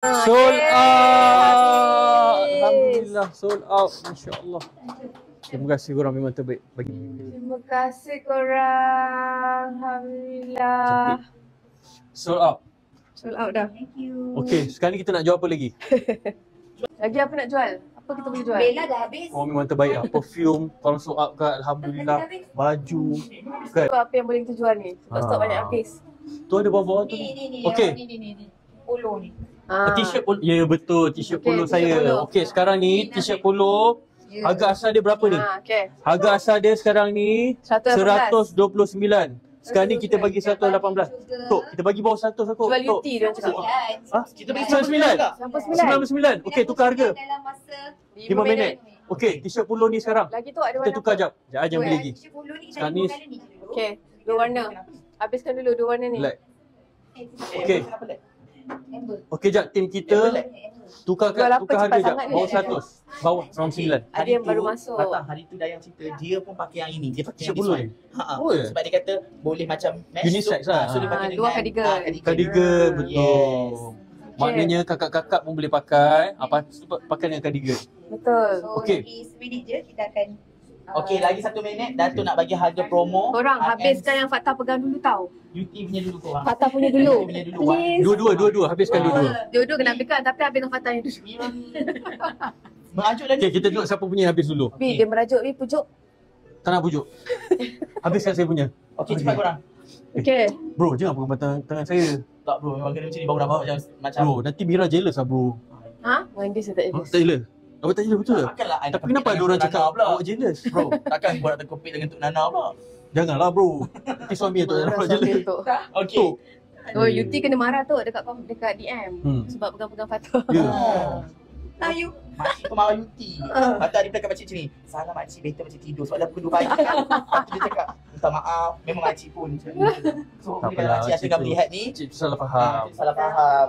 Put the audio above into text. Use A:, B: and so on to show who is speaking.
A: Sold out. Alhamdulillah sold out. Masya-Allah. Terima kasih korang memang terbaik bagi.
B: Terima kasih korang. Alhamdulillah.
A: Sold out.
B: Sold out dah.
C: Thank you.
A: Okey, sekarang ni kita nak jual apa lagi?
B: Lagi apa nak jual? Apa kita boleh jual?
C: Bella dah habis.
A: Oh memang terbaik lah. Perfume kalau sold out kan alhamdulillah. Baju kan.
B: Apa yang boleh kita jual ni? Sebab stok banyak habis.
A: Tu ada bawah-bawah tu.
C: Ni.
A: Okey.
C: Ni. Polo ni.
A: T-shirt polo. Ya betul, t-shirt
B: Okey,
A: polo
B: t-shirt
A: saya.
B: polo.
A: Okey, sekarang ni t-shirt polo harga asal dia berapa ni?
B: Okey.
A: Harga asal dia sekarang ni
B: 118.
A: 129. Sekarang ni kita bagi 118. Tok, kita bagi bawah 100 aku.
B: Jual
A: Tok.
B: UT dia cakap.
A: Ha?
C: Kita bagi
A: 99. Okey, tukar harga.
C: Dalam masa
A: 5 minit. Okey, t-shirt polo ni sekarang.
B: Lagi tu ada
A: Kita
B: warna
A: tukar
B: apa?
A: jap. Jangan beli lagi.
C: Polo ni
A: Sekarang
C: dah
A: ni-
C: 2 kali ni.
B: Okey, dua warna. Habiskan dulu dua warna ni.
A: Black. Okey.
C: Amber.
A: Okey jap, tim kita tukar
B: Jual apa
A: harga
B: cepat
A: jap.
B: sangat ni?
A: Bawah 100. Bawah 99.
B: Ada yang baru masuk.
D: Hari tu Dayang cerita dia pun pakai yang ini. Dia pakai
A: T-shirt
D: yang
A: polo
D: this
A: ni?
D: one. Ha.
A: Oh, ya?
D: Sebab dia kata boleh macam match.
A: Unisex lah.
D: So dia pakai dengan
B: luar cardigan.
A: Cardigan
D: Yes.
A: betul. Maknanya kakak-kakak pun boleh pakai. Apa pakai dengan cardigan.
B: Betul.
C: So
A: Okey.
C: lagi seminit je kita akan
D: Okey, lagi 1 minit. Datuk nak bagi harga promo.
B: Korang habiskan yang Fatah pegang dulu tau.
D: UT punya dulu korang.
B: Fatah punya dulu.
D: punya dulu.
B: Please.
A: Dua-dua. Habiskan dua-dua.
B: Dua-dua kena habiskan tapi habiskan Fatah yang dulu.
D: Merajuk dah ni.
A: Okey, kita tengok siapa punya habis dulu.
B: Bi, dia merajuk Bi pujuk.
A: Tak nak pujuk. Habiskan saya punya.
D: Okey, cepat korang.
B: Okey.
A: Bro, jangan pegang tangan saya.
D: Tak bro, memang kena macam ni baru dapat macam
A: Bro, nanti Mira jealous lah bro.
B: Ha? Dengan dia saya tak
A: Ha?
B: jealous.
A: Tak jealous? Apa tak jealous betul ke?
D: Takkanlah I nak
A: Tapi
D: compete
A: kenapa ada
D: dengan
A: orang
D: Tok
A: cakap
D: Nana pula?
A: awak jealous?
D: Bro, takkan kau nak terkompet dengan Tok Nana pula.
A: Janganlah bro. Nanti suami yang tak
B: Marah
A: dapat
B: suami
A: jealous.
B: tu.
D: Okey.
B: Oh, Yuti kena marah tu dekat DM. Sebab pegang-pegang Fatah.
A: Ya.
C: Ayu.
D: Makcik tu marah Yuti. Lepas tu Arif cakap makcik macam ni. Salah makcik, better macam tidur sebab dah pukul 2 pagi. Lepas tu dia cakap, minta maaf, memang makcik pun macam ni. So,
A: Tak apalah,
D: makcik asyik
A: makcik tu.
D: melihat ni.
A: Cik tu salah faham.
D: Makcik salah faham.